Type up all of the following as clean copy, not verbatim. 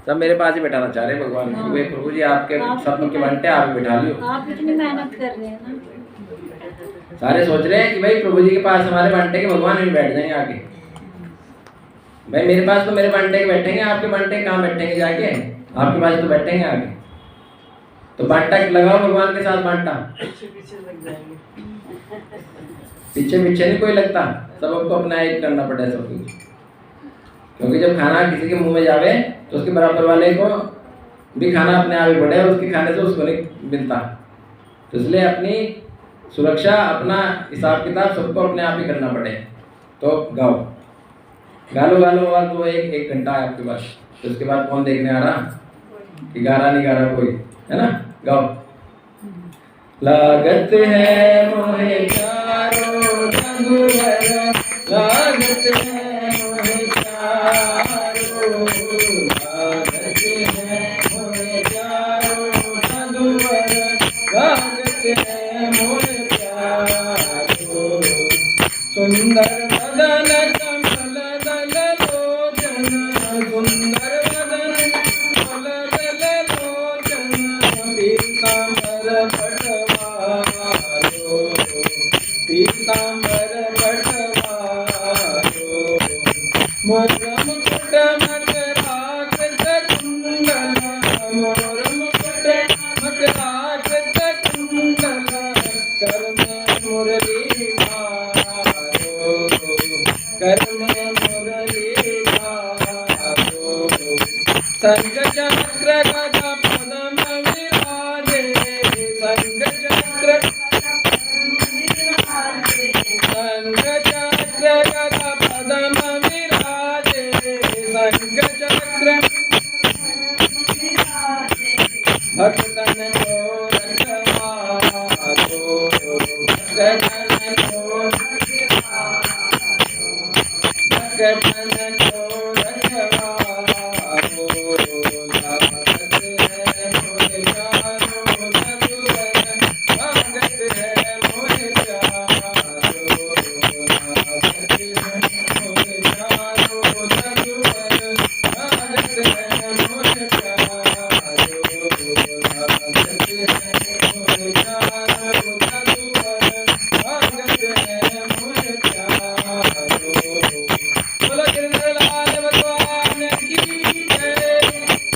सब मेरे पास ही बैठाना चाह रहे हैं भगवान को। वे प्रभु जी आपके सब के बनते आप बैठा लियो। आप इतनी मेहनत कर रहे हैं ना, सारे सोच रहे हैं कि भाई प्रभु जी के पास हमारे बांटे के भगवान भी बैठ जाएंगे आके। भाई मेरे पास तो मेरे बांटे के बैठेंगे, आपके बांटे कहाँ बैठेंगे जाके? आपके पास तो बैठेंगे आगे। तो बांटा लगाओ भगवान के साथ बांटा। पीछे पीछे नहीं कोई लगता, सबको अपना एक करना पड़ता है सब कुछ। क्योंकि जब खाना किसी के मुंह में जावे तो उसके बराबर वाले को भी खाना अपने आप ही पड़े, उसके खाने से उसको नहीं मिलता। तो इसलिए अपनी सुरक्षा, अपना हिसाब किताब सबको अपने आप ही करना पड़े। तो गाओ, गालो गालो। और तो एक घंटा है आपके पास, तो उसके बाद कौन देखने आ रहा कि गा रहा नहीं गा रहा कोई, है ना? गाओ। लागत है मोहे चारों रघुवर, लागत है मोहे चारों, लागत है मोहे चारों रघुवर, लागत है मोहे प्यारो। सुंदर बदन कमल दल लोचन, सुंदर बदन कमल दल लोचन, पीतांबर पटवारो, पीतांबर पटवारो। मोर मुकुट मकराकृत कुंडल, मोर मुकुट मकराकृत कुंडल, कर में मुरली धारो, कर में मुरली धारो। संग चक्र गदा पद्म विराजे, संग चक्र, संग चक्र गदा पद्म विराजे, संग चक्र भक्तन को रखवारो, भक्तन को, भक्तन को रखवारो। लागत है मोहे चारों रघुवर, लागत है मोहे चारों, लागत है मोहे चारों रघुवर, लागत है मोहे प्यारो, लागत है मोहे चारों रघुवर, लागत है मोहे प्यारो। बोलो गिरधर लाल भगवान की जय,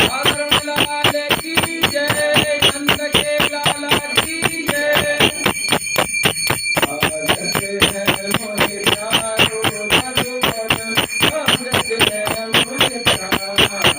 आदरण लाल की जय, नंद के लाला की जय। लागत है मोहे चारों रघुवर, लागत है मोहे प्यारो।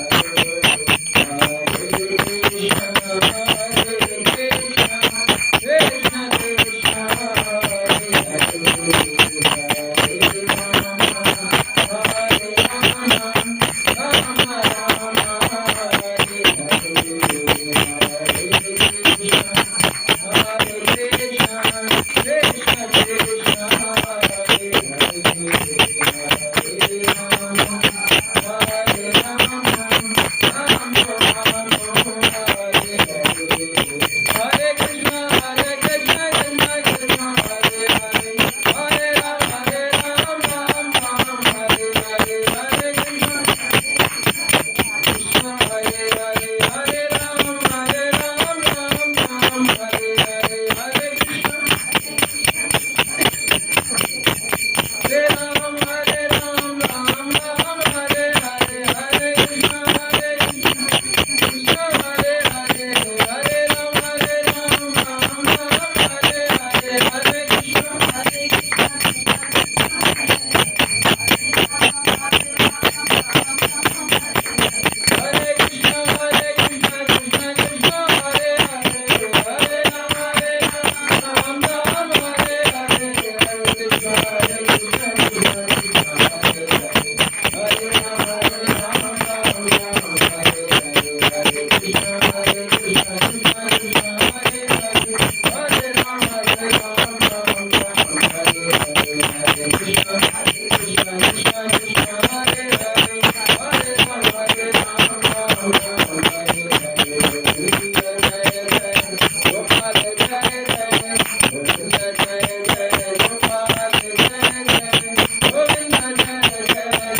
हरे कृष्ण हरे कृष्ण, कृष्ण कृष्ण हरे हरे, हरे राम हरे राम, राम राम हरे हरे, हरे कृष्ण हरे कृष्ण, कृष्ण कृष्ण हरे हरे, हरे राम हरे राम, राम राम हरे हरे। हरे कृष्ण कृष्ण कृष्ण हरे हरे, हरे राम राम राम हरे हरे, हरे कृष्ण कृष्ण हरे हरे, हरे राम राम राम हरे हरे, हरे कृष्ण हरे राम राम राम हरे हरे, हरे कृष्ण कृष्ण हरे हरे, हरे राम राम राम हरे हरे, हरे कृष्ण हरे कृष्ण कृष्ण कृष्ण हरे हरे, हरे राम राम हरे हरे, हरे कृष्ण कृष्ण कृष्ण हरे हरे, हरे राम राम हरे हरे, हरे कृष्ण कृष्ण कृष्ण हरे हरे, हरे राम हरे हरे हरे, कृष्ण कृष्ण कृष्ण कृष्ण हरे हरे, हरे राम हरे गोपाल जय जय, गोविंद जय जय, गोपाल जय जय, गोविंद जय जय,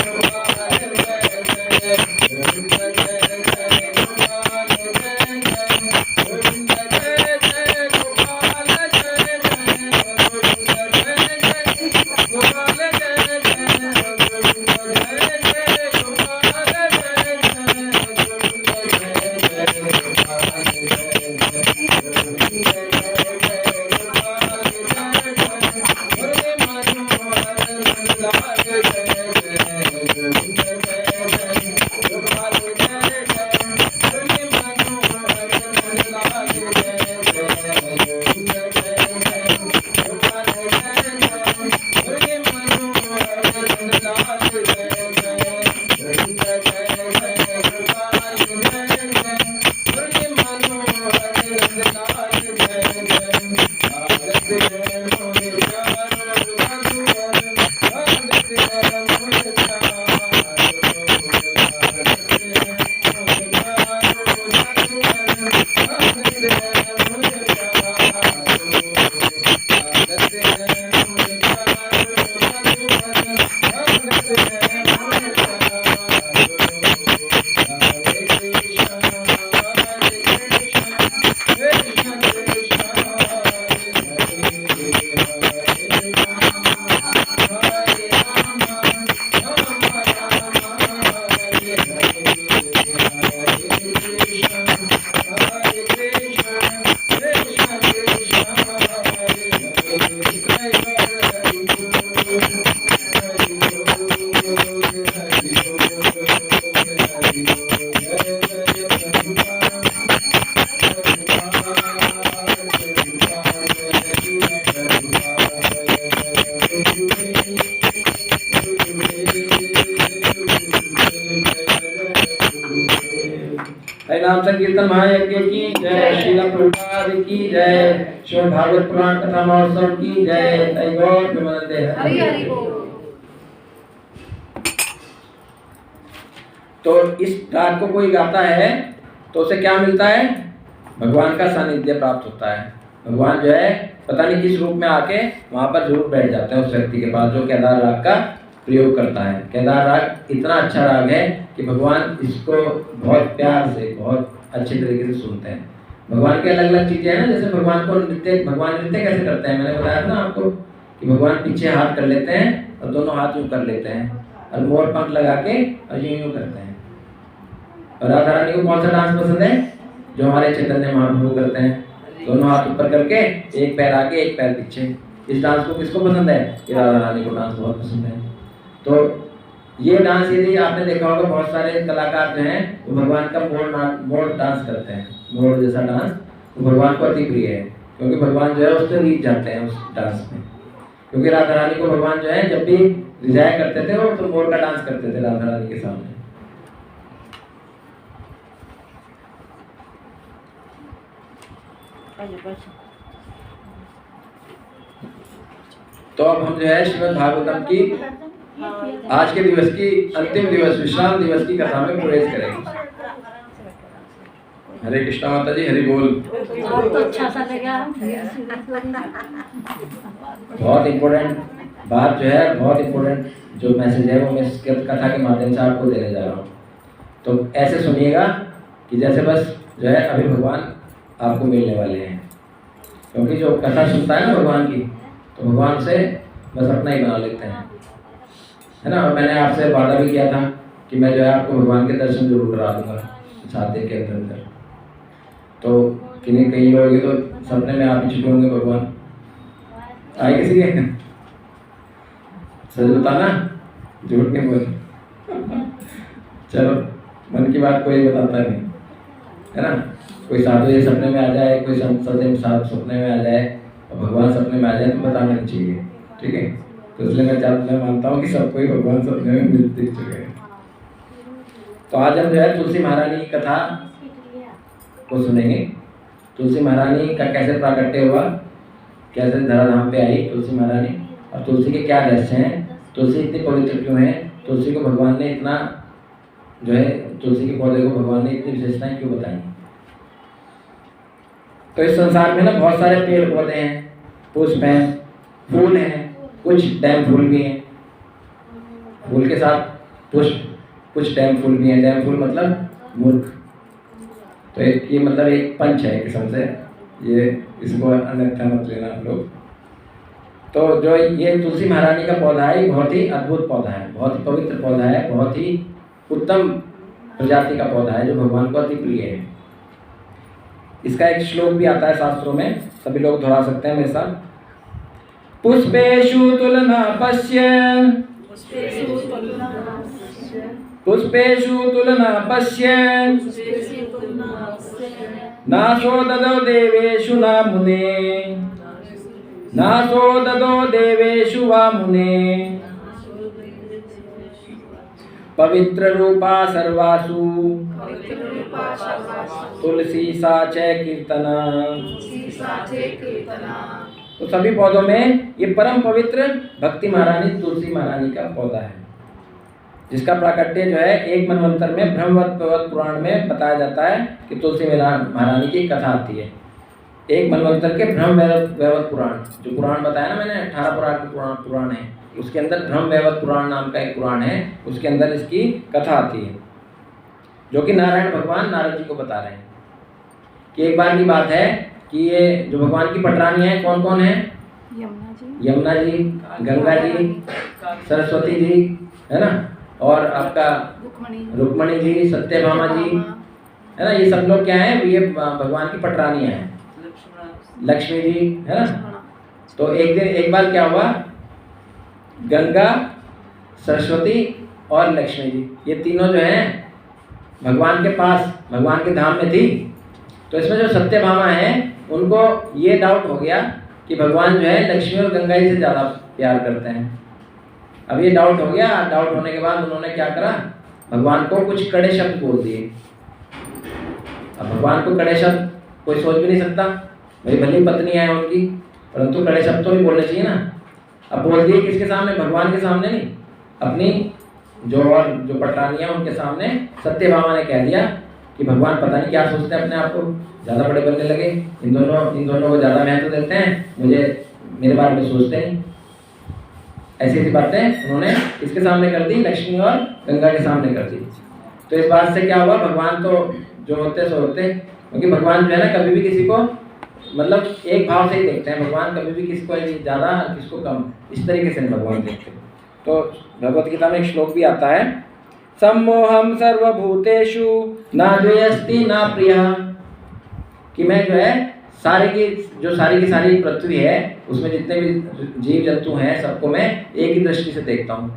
गोपाल जय जय, गोविंद जय जय, हरिनाम संकीर्तन महायज्ञ की जय, श्रील प्रभुपाद की जय, श्रीमद् भागवत पुराण कथा महोत्सव की जय। जय गौर प्रेमानंदे हरि हरि बोल। तो इस राग को कोई गाता है तो उसे क्या मिलता है? भगवान का सानिध्य प्राप्त होता है। भगवान जो है पता नहीं किस रूप में आके वहां पर जरूर बैठ जाते हैं उस व्यक्ति के पास जो केदार राग का प्रयोग करता है। केदार राग इतना अच्छा राग है कि भगवान इसको बहुत प्यार से, बहुत अच्छे तरीके से सुनते हैं। भगवान की अलग अलग चीजें हैं ना, जैसे भगवान नृत्य कैसे करते हैं, मैंने बताया था ना आपको कि भगवान पीछे हाथ कर लेते हैं और दोनों हाथ यूं कर लेते हैं और मोर पंख लगा के और यूं करते हैं। और राधा रानी को कौन सा डांस पसंद है? जो हमारे चैतन्य महाप्रभु करते हैं, दोनों हाथ ऊपर करके एक पैर आगे एक पैर पीछे। इस डांस को किसको पसंद है? ये राधा रानी को डांस बहुत पसंद है। तो ये डांस यदि आपने देखा होगा, बहुत सारे कलाकार जो हैं वो भगवान का मोड़ डांस करते हैं। मोड़ जैसा डांस तो भगवान को अति प्रिय है, क्योंकि भगवान जो है उससे रीझ जाते हैं उस डांस में। क्योंकि राधा रानी को भगवान जो है जब भी रिझाया करते थे वो तो मोड़ का डांस करते थे राधा रानी के सामने। तो अब हम जो है श्रीमद् भागवतम की आज के दिवस की अंतिम दिवस, विश्राम दिवस की कथा में प्रवेश करेंगे। हरे कृष्णा माता जी, हरि बोल। बहुत अच्छा सा लगा। बहुत इम्पोर्टेंट बात जो है, बहुत इम्पोर्टेंट जो मैसेज है वो मैं इस कथा के माध्यम से आपको देने जा रहा हूँ। तो ऐसे सुनिएगा कि जैसे बस जो है अभी भगवान आपको मिलने वाले हैं। क्योंकि जो कथा सुनता है ना भगवान की, तो भगवान से बस अपना ही बना लेते हैं, है ना। और मैंने आपसे वादा भी किया था कि मैं जो है आपको भगवान के दर्शन जरूर करा दूंगा 7 दिन के अंदर। तो कई लोग तो सपने में आप ही छुपे होंगे भगवान। आए किसी के? सच बताना, झूठ नहीं बोल। चलो, मन की बात कोई बताता नहीं, है ना। कोई साधु ये सपने में आ जाए, कोई संत सपने में आ जाए और भगवान सपने में आ जाए तो बताना नहीं चाहिए, ठीक है। तो इसलिए मैं मानता हूँ कि सबको ही भगवान सपने में मिलते चुके हैं। तो आज हम जो है तुलसी महारानी की कथा को सुनेंगे। तुलसी महारानी का कैसे प्राकट्य हुआ, कैसे धराधाम पे आई तुलसी महारानी, और तुलसी के क्या रहस्य हैं, तुलसी इतनी पवित्र क्यों है, तुलसी को भगवान ने इतना जो है, तुलसी के पौधे को भगवान ने इतनी विशेषताएं क्यों बताई। तो इस संसार में ना बहुत सारे पेड़ पौधे हैं, पुष्प हैं, फूल हैं, कुछ डैम फूल भी हैं। फूल के साथ पुष्प, कुछ डैम फूल भी हैं। डैम फूल मतलब मूर्ख। तो ये मतलब एक पंच है किस्म से, ये इसको अन्यथा मत लेना आप लोग। तो जो ये तुलसी महारानी का पौधा है, ये बहुत ही अद्भुत पौधा है, बहुत ही पवित्र पौधा है, बहुत ही उत्तम प्रजाति का पौधा है जो भगवान को अति प्रिय है। इसका एक श्लोक भी आता है शास्त्रों में, सभी लोग दोहरा सकते हैं मेरे साथ। पुष्पेषु तुलना पश्य, पुष्पेषु तुलना पश्य, नाशो ददो देवेषु ना मुने, नाशो ददो देवेषु वा मुने, पवित्र रूपा सर्वासु तुलसी सा च कीर्तना। तो सभी पौधों में ये परम पवित्र भक्ति महारानी तुलसी महारानी का पौधा है, जिसका प्राकट्य जो है एक मनवंतर में ब्रह्मवत पुराण में बताया जाता है कि तुलसी महारानी की कथा आती है। एक मनवंतर के ब्रह्मवैवर्त पुराण, जो पुराण बताया ना मैंने, 18 पुराण के पुराण है, उसके अंदर ब्रह्मवैवर्त पुराण नाम का एक पुराण है, उसके अंदर इसकी कथा आती है, जो कि नारायण भगवान नारद जी को बता रहे हैं कि एक बार की बात है कि ये जो भगवान की पटरानी है कौन कौन है? यमुना जी, गंगा जी, सरस्वती जी, है ना, और आपका रुक्मणी जी, सत्यभामा जी, है ना, ये सब लोग क्या हैं, ये भगवान की पटरानियां हैं। लक्ष्मी जी, है ना। तो एक बार क्या हुआ, गंगा, सरस्वती और लक्ष्मी जी, ये तीनों जो हैं भगवान के पास, भगवान के धाम में थी। तो इसमें जो सत्यभामा है, उनको ये डाउट हो गया कि भगवान जो है लक्ष्मी और गंगा जी से ज़्यादा प्यार करते हैं। अब ये डाउट हो गया, डाउट होने के बाद उन्होंने क्या करा, भगवान को कुछ कड़े शब्द बोल दिए। अब भगवान को कड़े शब्द कोई सोच भी नहीं सकता, भाई भली पत्नी है उनकी, परंतु कड़े शब्द तो भी बोलने चाहिए ना। अब बोल दिए किसके सामने, भगवान के सामने नहीं, अपनी जो पटरानियां उनके सामने सत्यभामा ने कह दिया कि भगवान पता नहीं क्या सोचते हैं, अपने आप को ज़्यादा बड़े बनने लगे, इन दोनों को ज़्यादा महत्व देते हैं, मुझे मेरे बारे में सोचते नहीं। ऐसी ऐसी बातें उन्होंने इसके सामने कर दी, लक्ष्मी और गंगा के सामने कर दी। तो इस बात से क्या हुआ, भगवान तो जो होते सो होते, क्योंकि भगवान जो है ना कभी भी किसी को मतलब एक भाव से ही देखते हैं। भगवान कभी भी किसी को ज़्यादा किसको कम, इस तरीके से भगवान देखते हैं। तो भगवत गीता में एक श्लोक भी आता है, सम्मोहम सर्वभूतेषु न द्वेष्टि न प्रियः, कि मैं जो है सारी की सारी पृथ्वी है, उसमें जितने भी जीव जंतु हैं सबको मैं एक ही दृष्टि से देखता हूँ,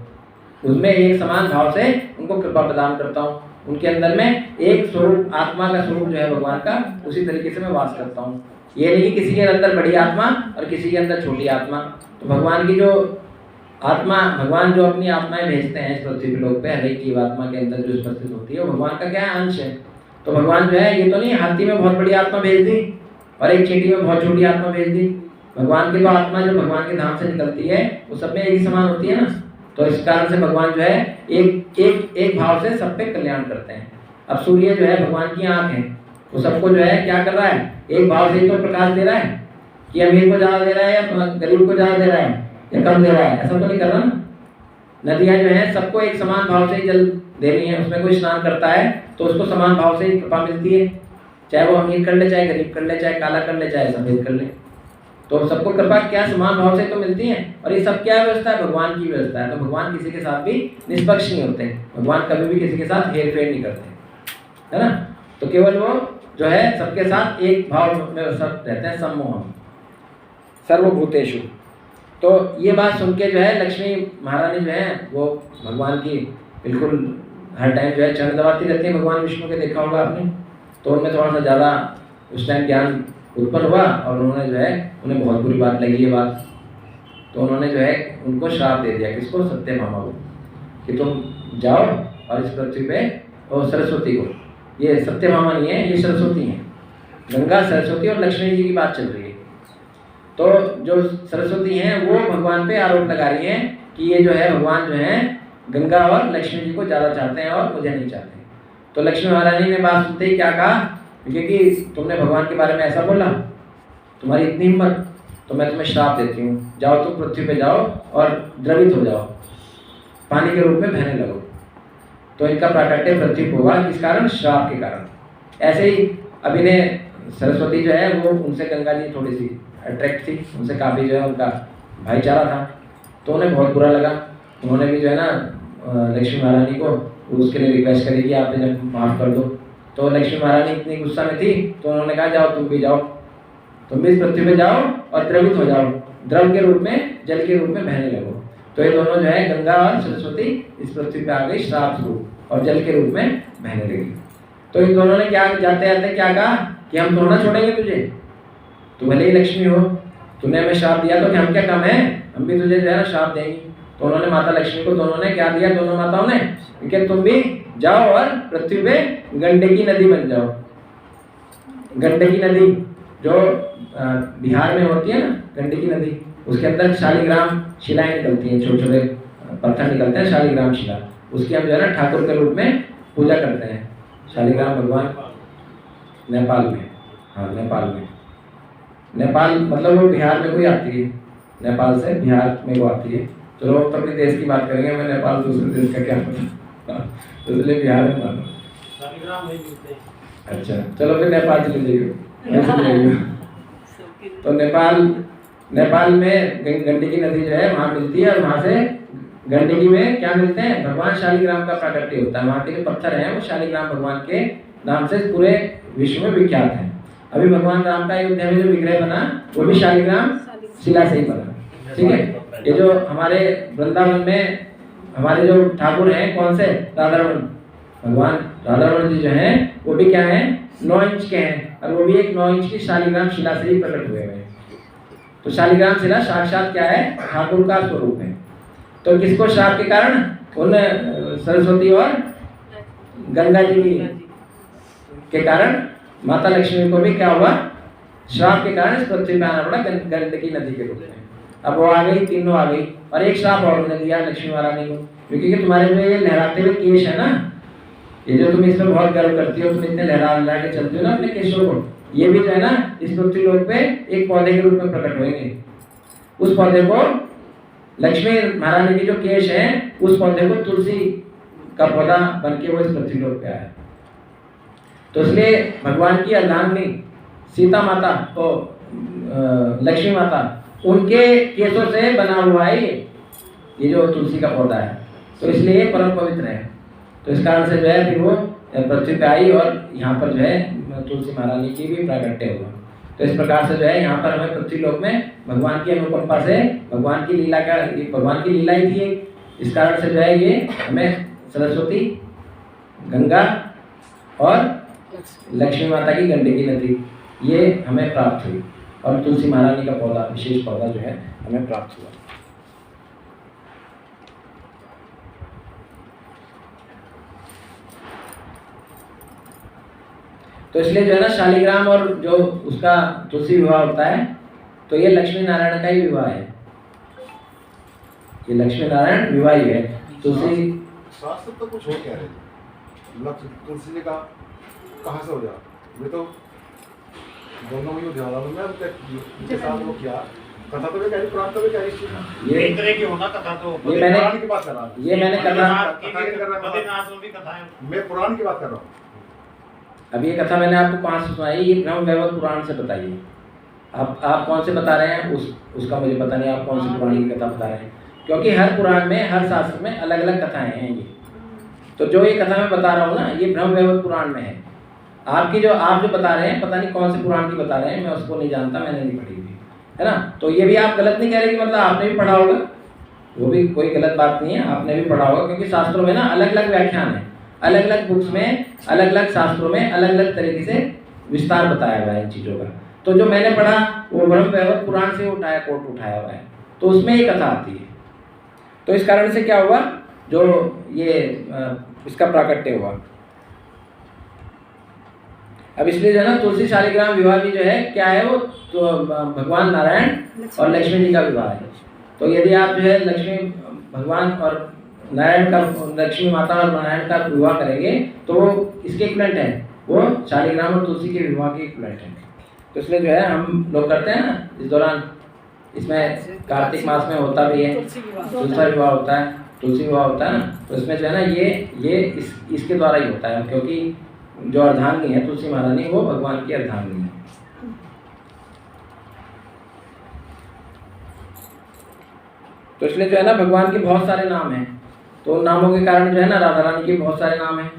उसमें एक समान भाव से उनको कृपा प्रदान करता हूँ, उनके अंदर में एक स्वरूप, आत्मा का स्वरूप जो है भगवान का, उसी तरीके से मैं वास करता हूँ। ये नहीं कि किसी के अंदर बड़ी आत्मा और किसी के अंदर छोटी आत्मा। तो भगवान की जो आत्मा, भगवान जो अपनी आत्माएं भेजते हैं इस पृथ्वी के लोग पे, हर एक जीव आत्मा के अंदर जो उपस्थित होती है वो भगवान का क्या है, अंश है। तो भगवान जो है, ये तो नहीं हाथी में बहुत बड़ी आत्मा भेज दी और एक चींटी में बहुत छोटी आत्मा भेज दी। भगवान की तो आत्मा जो भगवान के धाम से निकलती है वो सब में एक ही समान होती है ना। तो इस कारण से भगवान जो है एक भाव से सब पे कल्याण करते हैं। अब सूर्य जो है भगवान की आँख है, वो सबको जो है क्या कर रहा है, एक भाव से ही तो प्रकाश दे रहा है, कि अमीर को ज़्यादा दे रहा है या गरीब को ज़्यादा दे रहा है या कम दे रहा है, ऐसा तो नहीं कर रहा ना। नदियाँ जो हैं सबको एक समान भाव से ही जल दे रही हैं, उसमें कोई स्नान करता है तो उसको समान भाव से ही कृपा मिलती है, चाहे वो अमीर कर ले, चाहे गरीब कर ले, चाहे काला कर ले, चाहे सफेद कर ले, तो सबको कृपा क्या समान भाव से तो मिलती है। और ये सब क्या व्यवस्था है, भगवान की व्यवस्था है। तो भगवान किसी के साथ भी निष्पक्ष नहीं होते, भगवान कभी भी किसी के साथ हेर फेर नहीं करते, है ना। तो केवल वो जो है सबके साथ एक भाव में सब रहते हैं, सम्मोहम सर्वभूतेषु। तो ये बात सुन के जो है लक्ष्मी महारानी जो है वो भगवान की बिल्कुल हर टाइम जो है चरण दबाती रहती है। भगवान विष्णु के देखा होगा आपने, तो उनमें थोड़ा सा ज़्यादा उस टाइम ज्ञान उत्पन्न हुआ और उन्होंने जो है, उन्हें बहुत बुरी बात लगी ये बात, तो उन्होंने जो है उनको श्राप दे दिया, किसको, सत्यभामा को, कि तुम जाओ और इस पृथ्वी पे, और सरस्वती को, ये सत्यभामा नहीं है, ये सरस्वती हैं, गंगा सरस्वती और लक्ष्मी जी की बात चल रही है। तो जो सरस्वती हैं वो भगवान पे आरोप लगा रही हैं कि ये जो है भगवान जो है गंगा और लक्ष्मी जी को ज़्यादा चाहते हैं और मुझे नहीं चाहते। तो लक्ष्मी महारानी ने बात सुनते ही क्या कहा, क्योंकि तुमने भगवान के बारे में ऐसा बोला, तुम्हारी इतनी हिम्मत, तो मैं तुम्हें श्राप देती हूँ, जाओ तुम पृथ्वी पे जाओ और द्रवित हो जाओ, पानी के रूप में बहने लगो। तो इनका प्राकट्य पृथ्वी को होगा, किस कारण, श्राप के कारण। ऐसे ही अब इन्हें सरस्वती जो है वो उनसे, गंगा जी थोड़ी सी अट्रैक्ट थी, उनसे काफ़ी जो है उनका भाईचारा था, तो उन्हें बहुत बुरा लगा। उन्होंने भी जो है ना लक्ष्मी महारानी को उसके लिए रिक्वेस्ट करी कि आप इन्हें माफ़ कर दो। तो लक्ष्मी महारानी इतनी गुस्सा में थी तो उन्होंने कहा जाओ तुम भी जाओ, तुम भी इस पृथ्वी पे जाओ और द्रवित हो जाओ, द्रव के रूप में, जल के रूप में बहने लगो। तो ये दोनों जो है गंगा और सरस्वती इस पृथ्वी पे आ गई श्राप रूप और जल के रूप में बहने लगी। तो इन दोनों ने क्या जाते जाते क्या कहा कि हम तो ना छोड़ेंगे तुझे, तू भले ही लक्ष्मी हो, तूने हमें श्राप दिया तो हम क्या कम है, हम भी तुझे जो है ना श्राप देंगे। तो उन्होंने माता लक्ष्मी को, दोनों ने क्या दिया, दोनों माताओं ने, कि तुम भी जाओ और पृथ्वी पे गंडकी नदी बन जाओ। गंडकी नदी जो बिहार में होती है ना, गंडकी नदी, उसके अंदर शालिग्राम शिलाएं निकलती हैं, छोटे छोटे पत्थर निकलते हैं, शालिग्राम शिला, उसकी हम जो है ना ठाकुर के रूप में पूजा करते हैं। शालिग्राम भगवान नेपाल में, हाँ नेपाल में, नेपाल मतलब वो बिहार में कोई आती है, नेपाल से बिहार में वो आती है। चलो तो अपने देश की बात करेंगे, मैं नेपाल दूसरे देश का क्या पता, तो इसलिए बिहार में मानो। अच्छा चलो फिर नेपाल चले जाइए। तो नेपाल में गंडकी नदी जो है वहाँ मिलती है और वहाँ से गंडकी में क्या मिलते हैं? भगवान शालिग्राम का प्राकट्य होता है। वहाँ के जो पत्थर हैं वो शालिग्राम भगवान के नाम से पूरे विश्व में विख्यात है। अभी भगवान राम का अयोध्या में जो विग्रह बना वो भी शालिग्राम शिला से ही बना। ठीक है, ये जो हमारे वृंदावन में हमारे जो ठाकुर हैं कौन से? राधारमण। भगवान राधारमण जी जो हैं वो भी क्या हैं? 9 इंच के हैं और वो भी एक 9 इंच की शालिग्राम शिला से ही प्रकट हुए हैं। तो शालिग्राम शिला साक्षात क्या है? ठाकुर का स्वरूप है। तो किसको श्राप के कारण? उन सरस्वती और गंगा जी के कारण माता लक्ष्मी को भी क्या हुआ? श्राप के कारण इस पृथ्वी पे आना पड़ा गंडकी नदी के रूप में। अब वो आ गई, तीनों आ गई, और एक श्राप और उन्होंने दिया लक्ष्मी महारानी को, क्योंकि तुम्हारे में ये लहराते हुए केश है ना, ये जो तुम इसमें बहुत गर्व करती हो, तुम इतने लहरा के चलती हो ना अपने केशों को, ये भी जो है ना इस पृथ्वी लोक पे एक पौधे के रूप में प्रकट होंगे। उस पौधे को लक्ष्मी महारानी की जो केश है उस पौधे को तुलसी का पौधा बन के वो इस पृथ्वी लोक पे आया। तो इसलिए भगवान की अर्धांगिनी सीता माता तो लक्ष्मी माता उनके केशों से बना हुआ है ये जो तुलसी का पौधा है, तो इसलिए परम पवित्र है। तो इस कारण से जो है फिर वो पृथ्वी पे आई और यहाँ पर जो है तुलसी महारानी की भी प्राकट्य हुआ। तो इस प्रकार से जो है यहाँ पर हमें पृथ्वी लोक में भगवान की अनुकंपा से भगवान की लीला का, भगवान की लीला ही थी, इस कारण से जो है ये हमें सरस्वती, गंगा और लक्ष्मी माता की गंडकी नदी ये हमें प्राप्त हुई, और तुलसी महारानी का पौधा, विशेष पौधा जो है हमें प्राप्त हुआ। तो इसलिए जो है ना शालिग्राम और जो उसका तुलसी विवाह होता है, तो ये लक्ष्मी नारायण का ही विवाह है, ये लक्ष्मी नारायण विवाह ही है। तुलसी शास्त्र तो कुछ हो क्या रहे, तुलसी ने कहाँ से हो जा, ये तो दोनों में ध्यान उनके साथ वो किया कथा तो कह रही, पुराण तो कह रही, ये एक तरह की होना कथा, तो ये मैंने की बात कर रहा हूँ, ये मैंने कथा बद्रीनाथ में भी कथा है, मैं पुराण की बात कर रहा हूँ। अब ये कथा मैंने आपको कहाँ से सुनाई? ये ब्रह्म वैवर्त पुराण से बताइए। आप कौन से बता रहे हैं उसका मुझे पता नहीं, आप कौन सी पुराण की कथा बता रहे हैं, क्योंकि हर पुराण में, हर शास्त्र में अलग अलग कथाएं हैं ये। तो जो ये कथा मैं बता रहा हूँ ना, ये ब्रह्म वैवर्त पुराण में है। आपकी जो आप जो बता रहे हैं, पता नहीं कौन से पुराण की बता रहे हैं, मैं उसको नहीं जानता, मैंने नहीं पढ़ी हुई है ना। तो ये भी आप गलत नहीं कह रहे कि मतलब आपने भी पढ़ा होगा, वो भी कोई गलत बात नहीं है, आपने भी पढ़ा होगा, क्योंकि शास्त्रों में ना अलग अलग व्याख्यान है, अलग अलग बुक्स में, अलग अलग शास्त्रों में अलग अलग तरीके से विस्तार बताया हुआ है इन चीज़ों का। तो जो मैंने पढ़ा वो ब्रह्म वैवर्त पुराण से कोट उठाया हुआ है, तो उसमें ये कथा आती है। तो इस कारण से क्या हुआ, जो ये इसका प्राकट्य हुआ। अब इसलिए जो है ना तुलसी शालिग्राम विवाह भी जो है क्या है, वो तो भगवान नारायण और लक्ष्मी जी का विवाह है। तो यदि आप जो है लक्ष्मी भगवान और नारायण का, लक्ष्मी माता और नारायण का विवाह करेंगे तो वो इसके इक्विवेलेंट है, वो शालिग्राम और तुलसी के विवाह के इक्विवेलेंट है। तो इसलिए जो है हम लोग करते हैं ना इस दौरान, इसमें कार्तिक मास में होता भी है, तुलसी विवाह होता है, तुलसी विवाह होता है ना, तो इसमें जो है ना ये इसके द्वारा ही होता है, क्योंकि जो अर्धांगिनी है तुलसी महारानी वो भगवान की अर्धांगिनी है। तो इसलिए जो है ना भगवान के बहुत सारे नाम हैं, तो उन नामों के कारण जो है ना राधा रानी के बहुत सारे नाम हैं।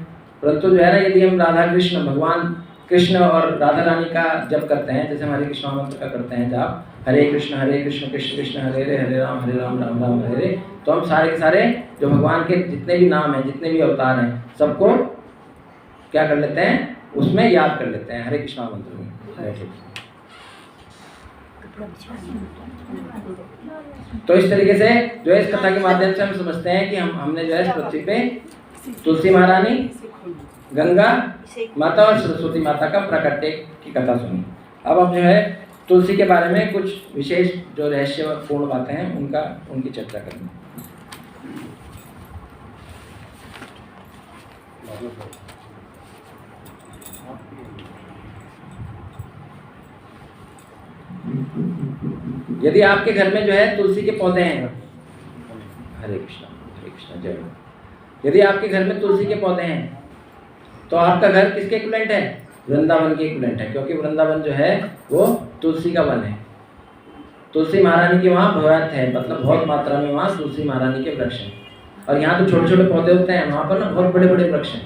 परंतु जो है ना यदि हम राधा कृष्ण, भगवान कृष्ण और राधा रानी का जप करते हैं, जैसे हमारे कृष्ण मंत्र का करते हैं जाप, हरे कृष्ण कृष्ण कृष्ण हरे राम राम राम हरे, तो हम सारे के सारे जो भगवान के जितने भी नाम हैं, जितने भी अवतार हैं, सबको क्या कर लेते हैं, उसमें याद कर लेते हैं हरे कृष्ण मंत्र में। तो इस तरीके से जो है इस कथा के माध्यम से हम समझते हैं कि हमने जो है इस पृथ्वी पे तुलसी महारानी, गंगा माता और सरस्वती माता का प्राकट्य की कथा सुनी। अब हम जो है तुलसी के बारे में कुछ विशेष जो रहस्यपूर्ण बातें हैं उनकी चर्चा करेंगे। यदि आपके घर में जो है तुलसी के पौधे हैं, हरे कृष्णा जय, यदि आपके घर में तुलसी के पौधे हैं तो आपका घर किसके इक्विवेलेंट है? वृंदावन के इक्विवेलेंट है, क्योंकि वृंदावन जो है वो तुलसी का वन है। तुलसी महारानी के वहाँ बहुत है, मतलब बहुत मात्रा में वहाँ तुलसी महारानी के वृक्ष हैं। और यहाँ तो छोटे छोटे पौधे होते हैं, वहाँ पर ना बहुत बड़े बड़े वृक्ष हैं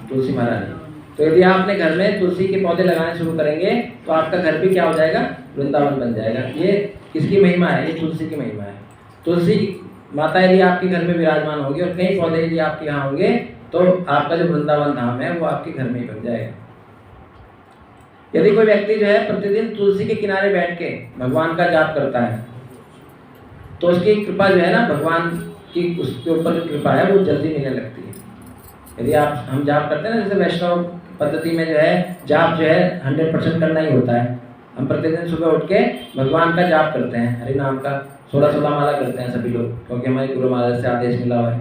तुलसी महारानी। तो यदि आप अपने घर में तुलसी के पौधे लगाने शुरू करेंगे तो आपका घर भी क्या हो जाएगा, वृंदावन बन जाएगा। ये किसकी महिमा है, ये तुलसी की महिमा है। तुलसी माता यदि आपके घर में विराजमान होगी और कई पौधे यदि आपके यहाँ होंगे तो आपका जो वृंदावन धाम है वो आपके घर में ही बन जाएगा। यदि कोई व्यक्ति जो है प्रतिदिन तुलसी के किनारे बैठ के भगवान का जाप करता है तो उसकी कृपा जो है ना, भगवान की उसके ऊपर जो कृपा है वो जल्दी मिलने लगती है। यदि हम जाप करते हैं ना, जैसे वैष्णव पद्धति में जो है जाप जो है 100% करना ही होता है। हम प्रतिदिन सुबह उठ के भगवान का जाप करते हैं, हरि नाम का 16 माला करते हैं सभी लोग, क्योंकि हमारे गुरु महाराज से आदेश मिला हुआ है।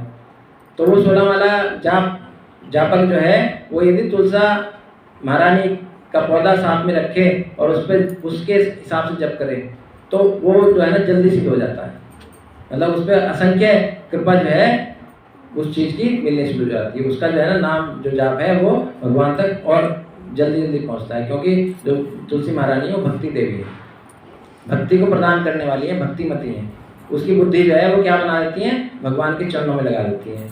तो वो 16 माला जापक जो है वो यदि तुलसा महारानी का पौधा साथ में रखे और उस पर उसके हिसाब से जप करे तो वो जो है ना जल्दी सिद्ध हो जाता है। मतलब उस पर असंख्य कृपा जो है उस चीज़ की मिलनी शुरू हो जाती है। उसका जो है ना नाम जो जाप है वो भगवान तक और जल्दी जल्दी पहुंचता है, क्योंकि जो तुलसी महारानी है वो भक्ति देवी है, भक्ति को प्रदान करने वाली है, भक्तिमती है। उसकी बुद्धि जो है वो क्या बना देती है, भगवान के चरणों में लगा देती है।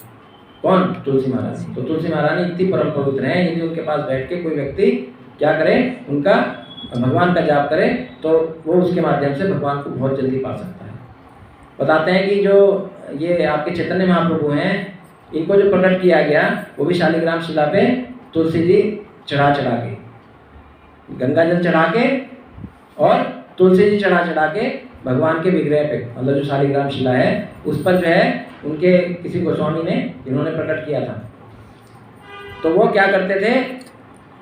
कौन, तुलसी महारानी। तो तुलसी महारानी इतनी परम पवित्र हैं, यदि उनके पास बैठ के कोई व्यक्ति क्या करे, उनका भगवान का जाप करे तो वो उसके माध्यम से भगवान को बहुत जल्दी पा सकता है। बताते हैं कि जो ये आपके चैतन्य महाप्रभु हैं, इनको जो प्रकट किया गया वो भी शालिग्राम शिला पे तुलसी जी चढ़ा के, गंगा जल चढ़ा के और तुलसी जी चढ़ा के भगवान के विग्रह पे, मतलब जो शालिग्राम शिला है उस पर जो है उनके किसी गोस्वामी ने इन्होंने प्रकट किया था। तो वो क्या करते थे,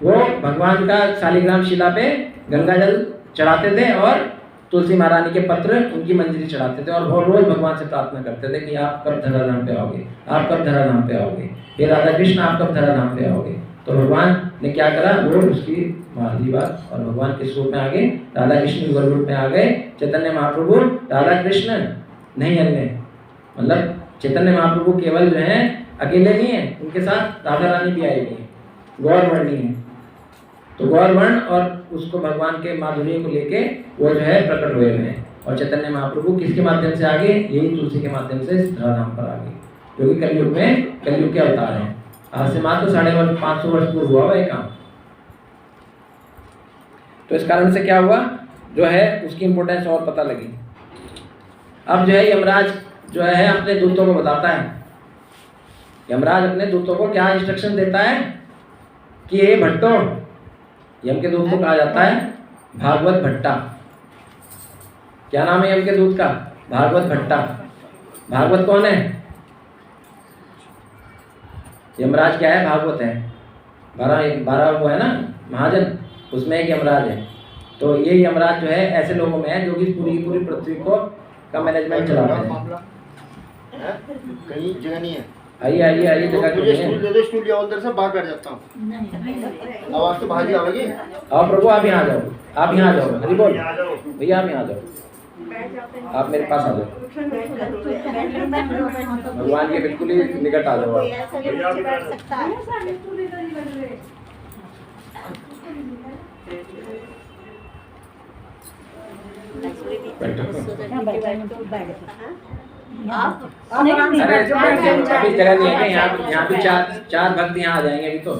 वो भगवान का शालिग्राम शिला पे गंगा जल चढ़ाते थे और तुलसी महारानी के पत्र उनकी मंजरी चढ़ाते थे और वो रोज भगवान से प्रार्थना करते थे कि आप कब धराधाम पे आओगे, आप कब धराधाम पे आओगे, हे राधा कृष्ण आप कब धराधाम पे आओगे। तो भगवान ने क्या करा, वो उसकी मान ली बात और भगवान के स्वरूप में आ गए, राधा कृष्ण युगल रूप में आ गए। चैतन्य महाप्रभु राधा कृष्ण नहीं अन्य, मतलब चैतन्य महाप्रभु केवल जो है अकेले नहीं है, उनके साथ राधा रानी भी आई हुई है, गौर वर्णी है। तो गौर वर्ण और उसको भगवान के माधुर्य को लेके वो जो है प्रकट हुए हैं। और चैतन्य महाप्रभु किसके माध्यम से आगे, यही तुलसी के माध्यम से धराधाम पर आगे, जो कि कलयुग के अवतार हैं। आज से मात्र 550 वर्ष पूर्व हुआ है काम। तो इस कारण से क्या हुआ, जो है उसकी इंपोर्टेंस और पता लगी। अब जो है यमराज जो है अपने दूतों को बताता है, यमराज अपने दूतों को क्या इंस्ट्रक्शन देता है कि ये भट्टो, यम के दूत को कहा जाता है भागवत भट्टा। क्या नाम है यम के दूत का, भागवत भट्टा। भागवत कौन है, यमराज क्या है, भागवत है। 12 वो है ना महाजन, उसमें एक यमराज है। तो ये यमराज जो है ऐसे लोगों में है जो कि पूरी पृथ्वी को का मैनेजमेंट चलाते हैं। कहीं जगह नहीं है, आइए जगह मुझे स्टूल लिया उधर से बाहर बैठ जाता हूँ। आवाज तो बाहर ही आवेगी। आओ प्रभु आप यहाँ आ जाओ, आप यहाँ आ जाओ, हरि बोल भैया आप यहाँ आ जाओ, आप मेरे पास आ जाओ, भगवान के बिल्कुल ही निकट आ जाओ आप। अभी जगह नहीं है, यहाँ भी चार भक्त यहाँ आ जाएंगे अभी। तो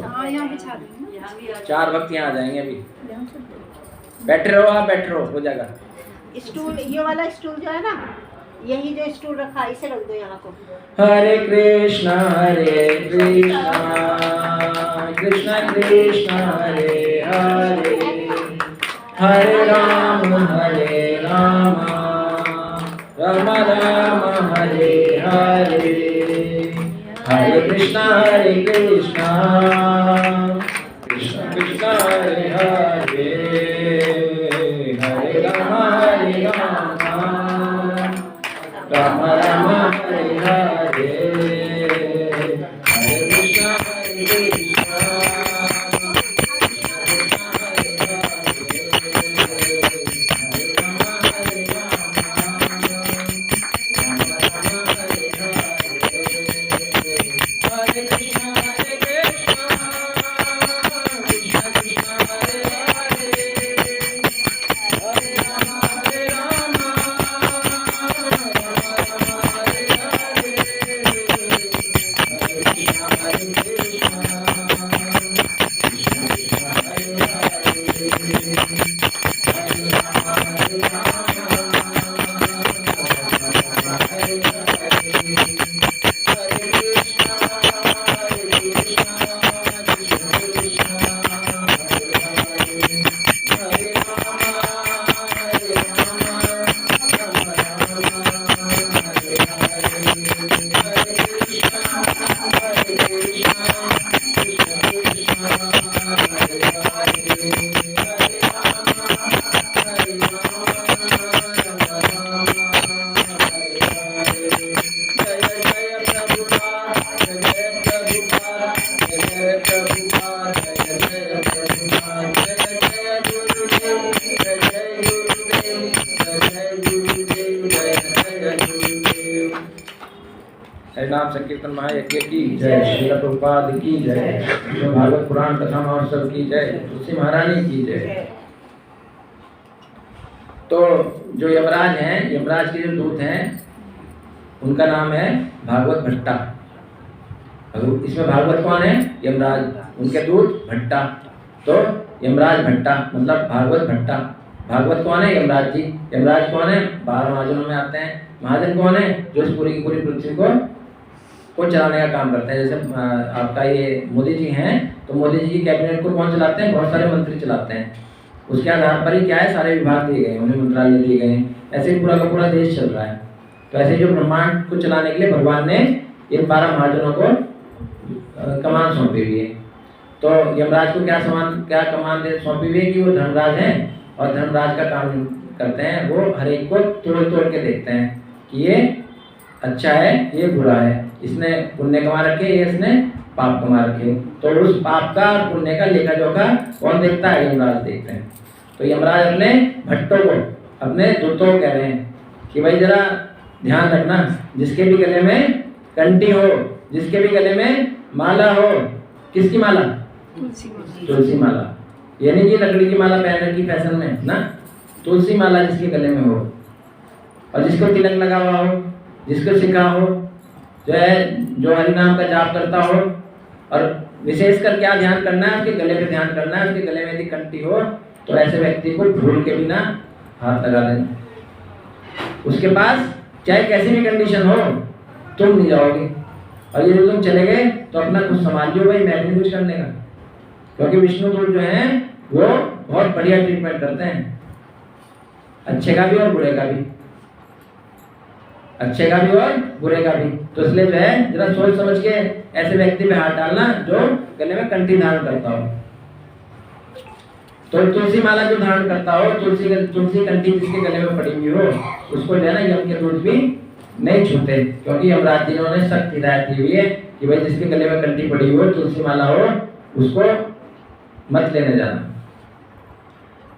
4 भक्त यहाँ आ जाएंगे अभी। बैठे रहो आप, बैठे रहो, हो जाएगा। स्टूल, ये वाला स्टूल जो है ना, यही जो स्टूल रखा है इसे रख दो यहाँ को। हरे कृष्णा कृष्णा कृष्णा हरे हरे, हरे राम राम राम हरे हरे, हरे कृष्णा कृष्णा कृष्णा हरे हरे, हरे राम राम राम हरे हरे, हरे कृष्णा हरिनाम संकीर्तन महायज्ञ की जय, श्रील प्रभुपाद की जय, जो भागवत पुराण कथा महोत्सव की जय, तुलसी महारानी की जय। तो जो यमराज हैं, यमराज के जो दूत हैं, उनका नाम है भागवत भट्टा। इसमें भागवत कौन है? यमराज, उनके दूत भट्टा। तो यमराज भट्टा मतलब भागवत भट्टा। भागवत कौन है? यमराज जी। यमराज कौन है? 12 महाजनों में आते हैं। महाजन कौन है? जो इस पूरी की पूरी पृथ्वी को चलाने का काम करते हैं। जैसे आपका ये मोदी जी हैं, तो मोदी जी की कैबिनेट को कौन चलाते हैं? बहुत सारे मंत्री चलाते हैं। उसके आधार पर ही क्या है, सारे विभाग दिए गए, उन्हें मंत्रालय दिए गए हैं। ऐसे ही पूरा का पूरा देश चल रहा है। तो ऐसे जो ब्रह्मांड को चलाने के लिए भगवान ने इन 12 महाजनों को कमान सौंपी हुई है। तो यमराज को क्या कमान सौंपी हुई है कि वो धर्मराज हैं और धर्मराज का काम करते हैं। वो हर एक को तोड़ तोड़ के देखते हैं कि ये अच्छा है, ये बुरा है, इसने पुण्य कमा रखे, ये इसने पाप कमा रखे। तो उस पाप का और पुण्य का लेखा जोखा कौन देखता है? यमराज देखते हैं। तो यमराज अपने भट्टों को, अपने दूतों को कह रहे हैं कि भाई जरा ध्यान रखना, जिसके भी गले में कंठी हो, जिसके भी गले में माला हो। किसकी माला? तुलसी माला। ये नहीं कि लकड़ी की माला पहन रखी फैशन में ना, तुलसी माला जिसके गले में हो और जिसको तिलक लगा हुआ हो, जिसको सिखा हो, जो हरि नाम का जाप करता हो। और विशेषकर क्या ध्यान करना है? उसके गले पे ध्यान करना है। उसके गले में यदि कंठी हो तो ऐसे व्यक्ति को भूल के भी ना हाथ लगा देना। उसके पास चाहे कैसी भी कंडीशन हो, तुम नहीं जाओगे। और यदि तुम चले गए तो अपना कुछ संभाल लो भाई, मैं भी कुछ करने का। क्योंकि विष्णु दूत जो हैं वो बहुत बढ़िया ट्रीटमेंट करते हैं, अच्छे का भी और बुरे का भी, अच्छे का भी और बुरे का भी। तो इसलिए जो है जरा सोच समझ के ऐसे व्यक्ति पे हाथ डालना जो गले में कंठी धारण करता हो। तो तुलसी माला जो धारण करता हो, तुलसी कंठी जिसके गले में पड़ी हुई हो, उसको जो है ना यम के दूत भी नहीं छूते। क्योंकि यमराज जी ने सख्त हिदायत दी हुई है कि भाई जिसके गले में कंठी पड़ी हो, तुलसी माला हो, उसको मत लेने जाना।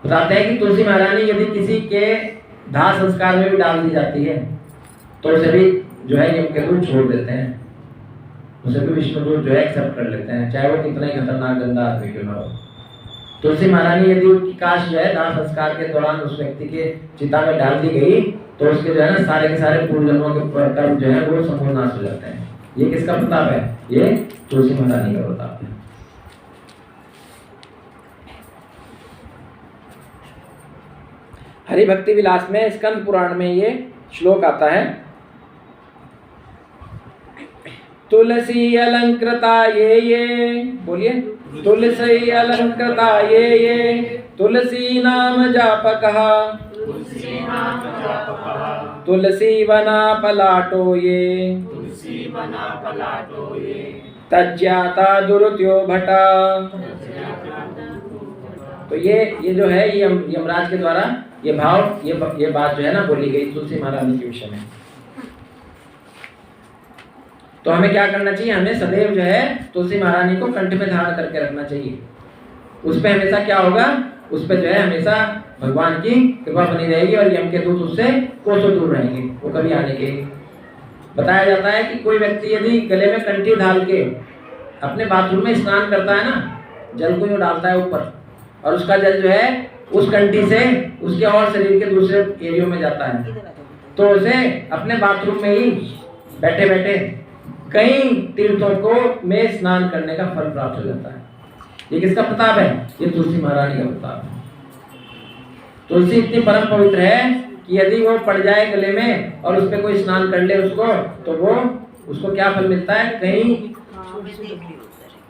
बताते हैं कि तुलसी महारानी यदि किसी के दाह संस्कार में भी डाल दी जाती है तो उसे भी जो है यम के दूत छोड़ देते हैं, उसे भी विष्णु दूत जो है एक्सेप्ट कर लेते हैं, चाहे वो कितना ही खतरनाक गंदा आदमी क्यों ना हो। तुलसी महारानी यदि उसकी काश जो है दाह संस्कार के दौरान उस व्यक्ति के चिता में डाल दी गई तो उसके जो है ना सारे के सारे पूर्व जन्मों के कर्म जो है वो समूह नाश हो जाते हैं। ये किसका प्रताप है? ये तुलसी महारानी का प्रताप है। हरि भक्ति विलास में स्कंद पुराण में ये श्लोक आता है, तुलसी अलंकृता ये बोलिए, तुलसी अलंकृता ये तुलसी नाम जापकः, तुलसी वना पलाटो ये तज्जाता दुरुत्यो भटा। तो ये जो है ये यमराज के द्वारा ये भाव ये बात जो है ना बोली गई तुलसी महारानी के विषय में। तो हमें क्या करना चाहिए? हमें सदैव जो है तुलसी महारानी को कंठ में धारण करके रखना चाहिए। उस पे हमेशा क्या होगा? उस पे जो है हमेशा भगवान की कृपा बनी रहेगी और यम के दूत उससे कोसों दूर रहेंगे, वो कभी आने के। बताया जाता है कि कोई व्यक्ति यदि गले में कंठी डाल के अपने बाथरूम में स्नान करता है ना, जल को जो डालता है ऊपर और उसका जल जो है उस कंठी से उसके और शरीर के दूसरे एरियो में जाता है, तो उसे अपने बाथरूम में ही बैठे बैठे कई तीर्थों को में स्नान करने का फल प्राप्त हो जाता है। ये किसका प्रताप है? ये तुलसी महारानी का प्रताप है। तुलसी इतनी परम पवित्र है कि यदि वो पड़ जाए गले में और उस पर कोई स्नान कर ले उसको, तो वो उसको क्या फल मिलता है? कहीं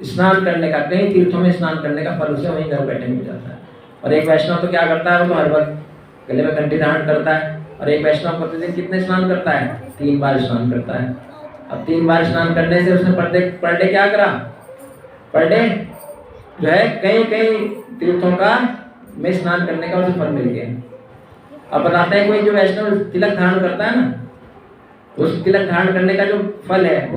स्नान करने का, कहीं तीर्थों में स्नान करने का फल उसे वहीं घर बैठे मिल जाता है। और एक वैष्णव तो क्या करता है? वो तो हर वक्त गले में कंठी धारण करता है। और एक वैष्णव प्रतिदिन कितने स्नान करता है? 3 बार स्नान करता है। अब 3 बार स्नान करने से उसने पर डे क्या करा? पर डे जो है कई कई तीर्थों का में स्नान करने का उसे फल मिल गया। अब बताते हैं कोई जो वैष्णव तिलक धारण करता है ना, उस तिलक धारण करने का जो फल है वो